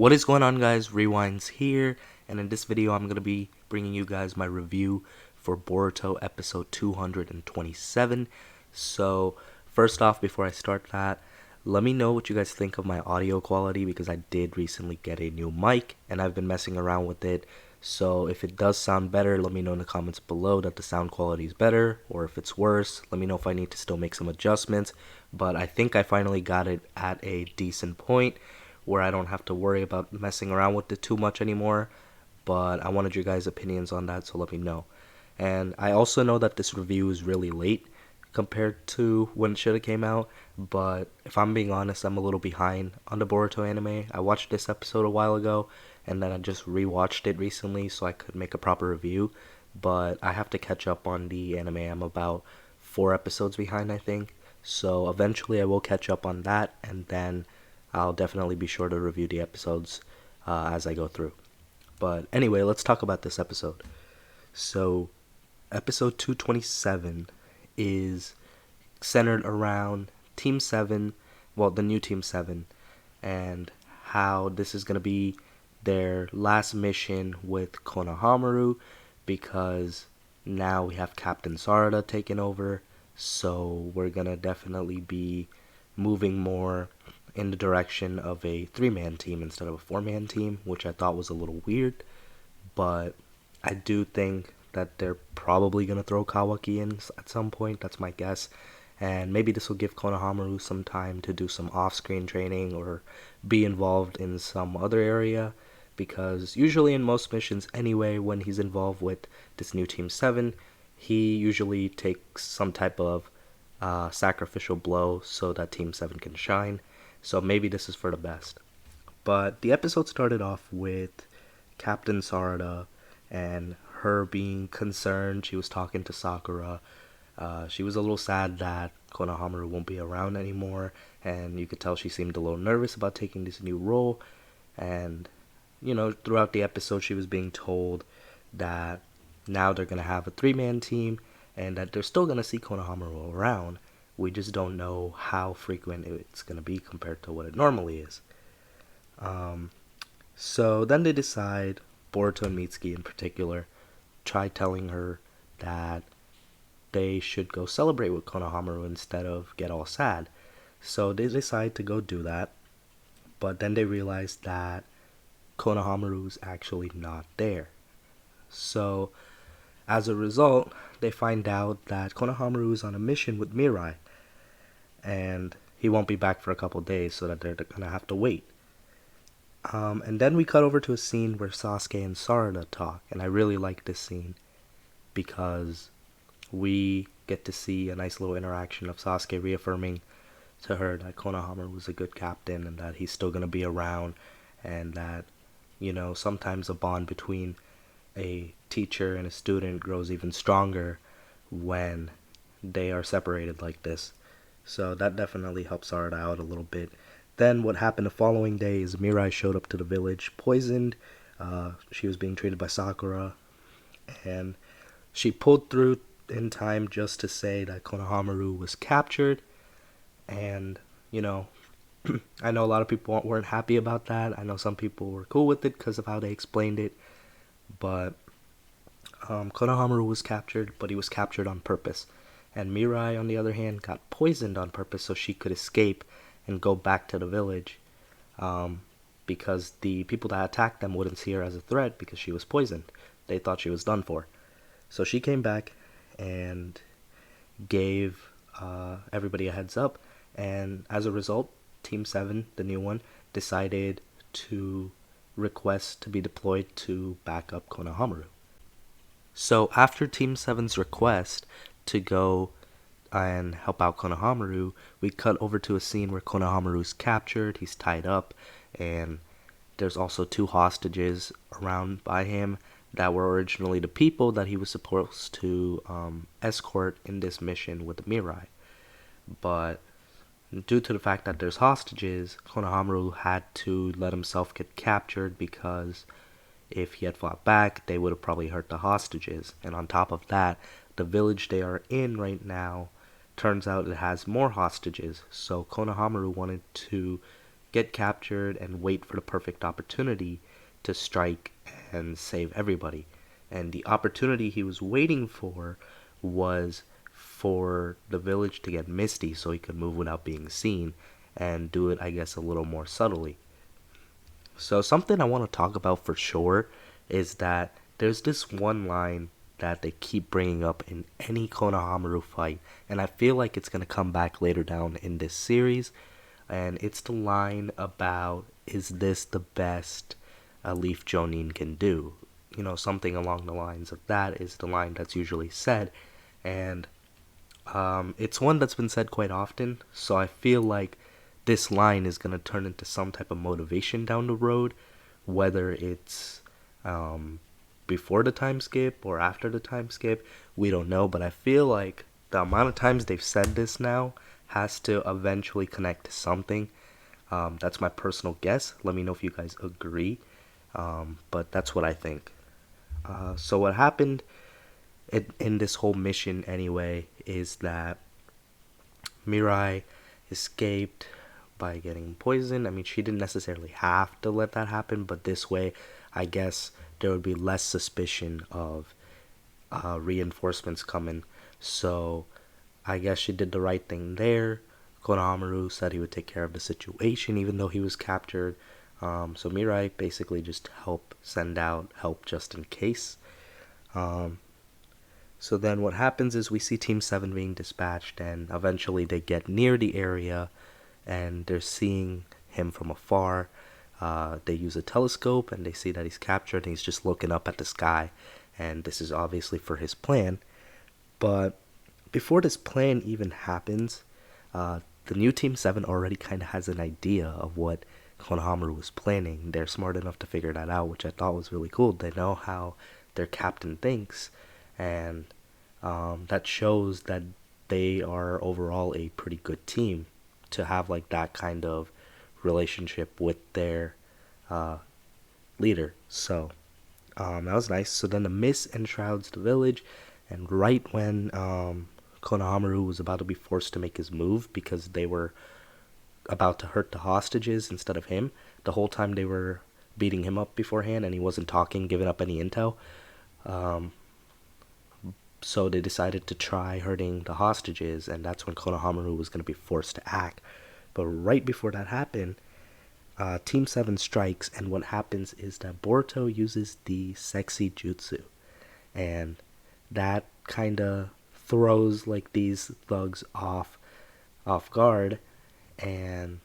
What is going on, guys? Rewinds here, and in this video I'm going to be bringing you guys my review for Boruto episode 227. So first off, before I start that, let me know what you guys think of my audio quality, because I did recently get a new mic and I've been messing around with it. So if it does sound better, let me know in the comments below that the sound quality is better, or if it's worse, let me know if I need to still make some adjustments. But I think I finally got it at a decent point where I don't have to worry about messing around with it too much anymore. But I wanted your guys' opinions on that, so let me know. And I also know that this review is really late compared to when it should have came out, but if I'm being honest, I'm a little behind on the Boruto anime. I watched this episode a while ago, and then I just rewatched it recently so I could make a proper review, but I have to catch up on the anime. I'm about 4 episodes behind, I think, so eventually I will catch up on that, and then I'll definitely be sure to review the episodes as I go through. But anyway, let's talk about this episode. So, episode 227 is centered around Team 7, well, the new Team 7, and how this is going to be their last mission with Konohamaru, because now we have Captain Sarna taking over, so we're going to definitely be moving more in the direction of a 3-man team instead of a 4-man team, which I thought was a little weird, but I do think that they're probably going to throw Kawaki in at some point. That's my guess. And maybe this will give Konohamaru some time to do some off-screen training or be involved in some other area, because usually in most missions anyway, when he's involved with this new Team 7, he usually takes some type of sacrificial blow so that Team 7 can shine. So maybe this is for the best. But the episode started off with Captain Sarada and her being concerned. She was talking to Sakura. She was a little sad that Konohamaru won't be around anymore, and you could tell she seemed a little nervous about taking this new role. And throughout the episode she was being told that now they're going to have a 3-man team and that they're still going to see Konohamaru around. We just don't know how frequent it's going to be compared to what it normally is. So then they decide, Boruto and Mitsuki in particular, try telling her that they should go celebrate with Konohamaru instead of get all sad. So they decide to go do that, but then they realize that Konohamaru's actually not there. So as a result, they find out that Konohamaru is on a mission with Mirai, and he won't be back for a couple days, so that they're gonna have to wait. And then we cut over to a scene where Sasuke and Sarna talk, and I really like this scene because we get to see a nice little interaction of Sasuke reaffirming to her that Konohamaru was a good captain and that he's still going to be around, and that, sometimes a bond between a teacher and a student grows even stronger when they are separated like this. So that definitely helps Sarada out a little bit. Then what happened the following day is Mirai showed up to the village poisoned. She was being treated by Sakura, and she pulled through in time just to say that Konohamaru was captured. And I know a lot of people weren't happy about that. I know some people were cool with it because of how they explained it, but Konohamaru was captured, but he was captured on purpose. And Mirai, on the other hand, got poisoned on purpose so she could escape and go back to the village, because the people that attacked them wouldn't see her as a threat because she was poisoned. They thought she was done for. So she came back and gave everybody a heads up, and as a result, Team 7, the new one, decided to request to be deployed to back up Konohamaru. So after Team 7's request to go and help out Konohamaru, we cut over to a scene where Konohamaru's captured. He's tied up, and there's also 2 hostages around by him that were originally the people that he was supposed to escort in this mission with Mirai. But due to the fact that there's hostages, Konohamaru had to let himself get captured, because if he had fought back, they would have probably hurt the hostages. And on top of that, the village they are in right now turns out it has more hostages. So Konohamaru wanted to get captured and wait for the perfect opportunity to strike and save everybody. And the opportunity he was waiting for was for the village to get misty so he could move without being seen and do it, I guess, a little more subtly. So, something I want to talk about for sure is that there's this one line that they keep bringing up in any Konohamaru fight, and I feel like it's going to come back later down in this series. And it's the line about, is this the best a Leaf Jonin can do? You know, something along the lines of that is the line that's usually said. And it's one that's been said quite often, so I feel like this line is going to turn into some type of motivation down the road, whether it's before the time skip or after the time skip, we don't know, but I feel like the amount of times they've said this now has to eventually connect to something. That's my personal guess. Let me know if you guys agree, but that's what I think. So what happened in this whole mission anyway is that Mirai escaped by getting poisoned. I mean, she didn't necessarily have to let that happen, but this way, I guess there would be less suspicion of reinforcements coming. So I guess she did the right thing there. Konohamaru said he would take care of the situation even though he was captured. So Mirai basically just send out help just in case. So then what happens is we see Team 7 being dispatched, and eventually they get near the area and they're seeing him from afar. They use a telescope and they see that he's captured and he's just looking up at the sky. And this is obviously for his plan. But before this plan even happens, the new Team 7 already kind of has an idea of what Konohamaru was planning. They're smart enough to figure that out, which I thought was really cool. They know how their captain thinks, and that shows that they are overall a pretty good team to have like that kind of relationship with their leader. So that was nice. So then the mist enshrouds the village, and right when Konohamaru was about to be forced to make his move because they were about to hurt the hostages instead of him, the whole time they were beating him up beforehand and he wasn't talking, giving up any intel. So they decided to try hurting the hostages, and that's when Konohamaru was going to be forced to act. But right before that happened, Team 7 strikes, and what happens is that Boruto uses the sexy jutsu, and that kind of throws like these thugs off guard, and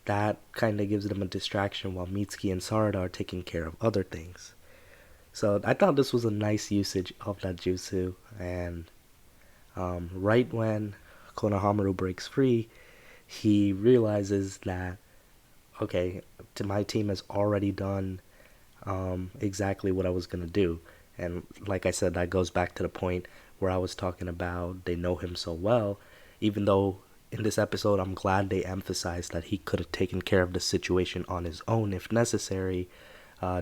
that kind of gives them a distraction while Mitsuki and Sarda are taking care of other things. So I thought this was a nice usage of that jutsu, and right when Konohamaru breaks free, he realizes that, okay, my team has already done exactly what I was going to do. And like I said, that goes back to the point where I was talking about they know him so well, even though in this episode I'm glad they emphasized that he could have taken care of the situation on his own if necessary.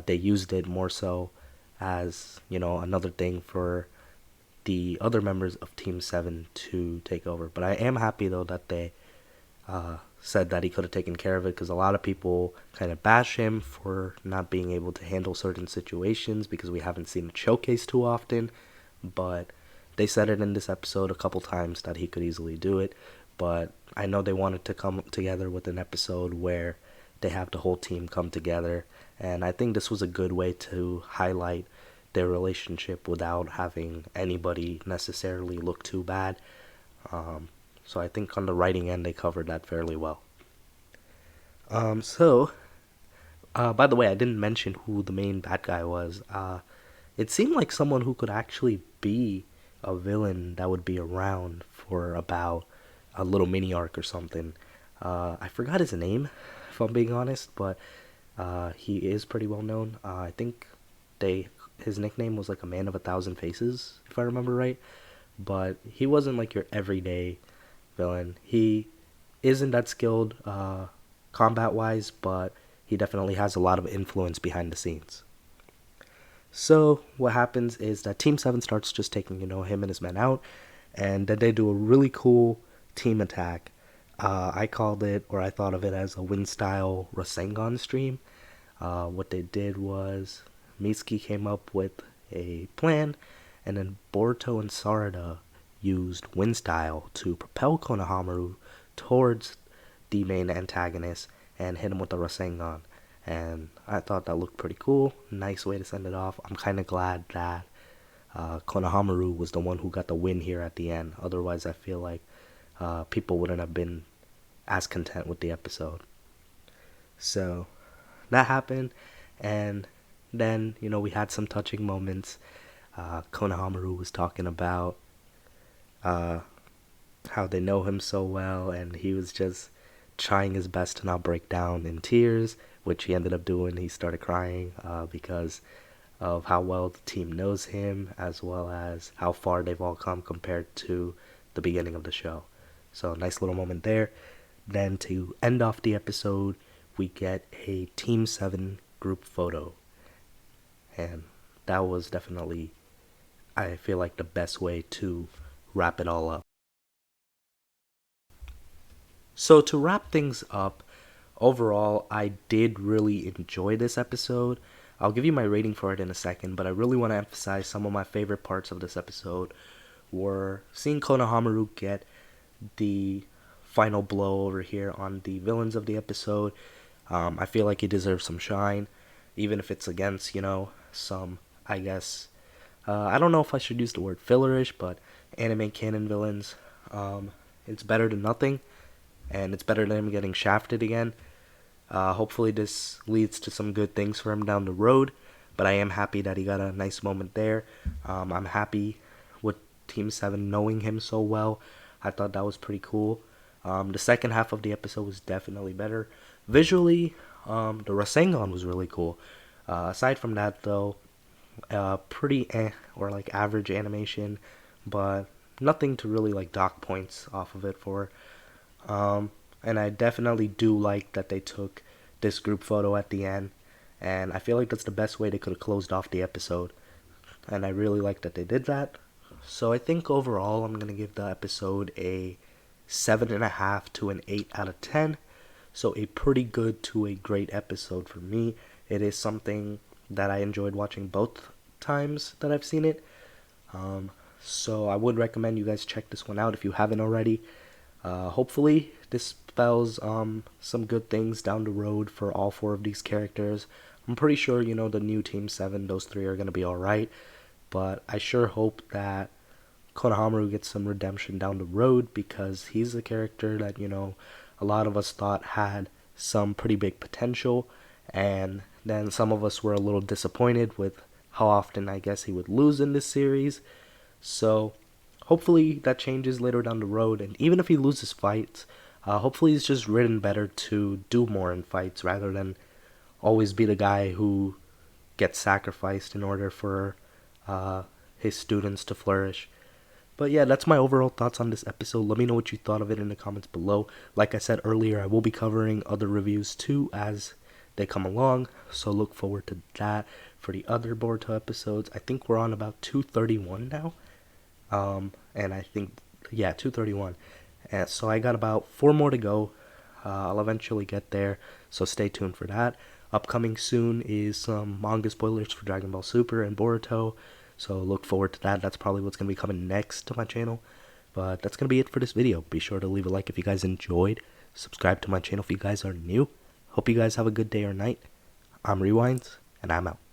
They used it more so as, you know, another thing for the other members of Team 7 to take over. But I am happy though that they said that he could have taken care of it, because a lot of people kind of bash him for not being able to handle certain situations because we haven't seen it showcased too often. But they said it in this episode a couple times that he could easily do it. But I know they wanted to come together with an episode where they have the whole team come together, and I think this was a good way to highlight their relationship without having anybody necessarily look too bad. So I think on the writing end they covered that fairly well. By the way, I didn't mention who the main bad guy was. It seemed like someone who could actually be a villain that would be around for about a little mini arc or something. I forgot his name, if I'm being honest, but he is pretty well known. I think his nickname was like a man of 1,000 faces, if I remember right. But he wasn't like your everyday villain. He isn't that skilled combat wise, but he definitely has a lot of influence behind the scenes. So what happens is that Team 7 starts just taking, him and his men out, and then they do a really cool team attack I called it, or I thought of it as a Wind style Rasengan stream. What they did was Mitsuki came up with a plan, and then Boruto and Sarda used Wind style to propel Konohamaru towards the main antagonist and hit him with the Rasengan. And I thought that looked pretty cool. Nice way to send it off. I'm kind of glad that Konohamaru was the one who got the win here at the end. Otherwise, I feel like people wouldn't have been as content with the episode. So that happened, and then we had some touching moments. Konohamaru was talking about uh, how they know him so well, and he was just trying his best to not break down in tears, which he ended up doing. He started crying because of how well the team knows him, as well as how far they've all come compared to the beginning of the show. So, nice little moment there. Then, to end off the episode, we get a Team 7 group photo. And that was definitely, I feel like, the best way to wrap it all up. So, to wrap things up, overall, I did really enjoy this episode. I'll give you my rating for it in a second, but I really want to emphasize some of my favorite parts of this episode were seeing Konohamaru get the final blow over here on the villains of the episode. I feel like he deserves some shine, even if it's against, some, I guess, I don't know if I should use the word fillerish, but anime canon villains. It's better than nothing, and it's better than him getting shafted again. Hopefully this leads to some good things for him down the road, but I am happy that he got a nice moment there. I'm happy with Team 7 knowing him so well. I thought that was pretty cool. The second half of the episode was definitely better. Visually, the Rasengan was really cool. Aside from that, though, pretty or like average animation, but nothing to really like dock points off of it for. And I definitely do like that they took this group photo at the end, and I feel like that's the best way they could have closed off the episode, and I really like that they did that. So I think overall I'm gonna give the episode a 7.5 to an 8 out of 10. So a pretty good to a great episode for me. It is something that I enjoyed watching both times that I've seen it. So I would recommend you guys check this one out if you haven't already. Hopefully this spells some good things down the road for all four of these characters. I'm pretty sure, the new Team 7, those three are going to be alright. But I sure hope that Konohamaru gets some redemption down the road, because he's a character that, a lot of us thought had some pretty big potential. And then some of us were a little disappointed with how often I guess he would lose in this series. So hopefully that changes later down the road, and even if he loses fights, hopefully he's just written better to do more in fights rather than always be the guy who gets sacrificed in order for his students to flourish. But yeah, that's my overall thoughts on this episode. Let me know what you thought of it in the comments below. Like I said earlier, I will be covering other reviews too as they come along, so look forward to that for the other Boruto episodes. I think we're on about 231 now. And I think, yeah, 231. And so I got about 4 more to go. I'll eventually get there, so stay tuned for that. Upcoming soon is some manga spoilers for Dragon Ball Super and Boruto, so look forward to that. That's probably what's going to be coming next to my channel. But that's going to be it for this video. Be sure to leave a like if you guys enjoyed. Subscribe to my channel if you guys are new. Hope you guys have a good day or night. I'm Rewinds, and I'm out.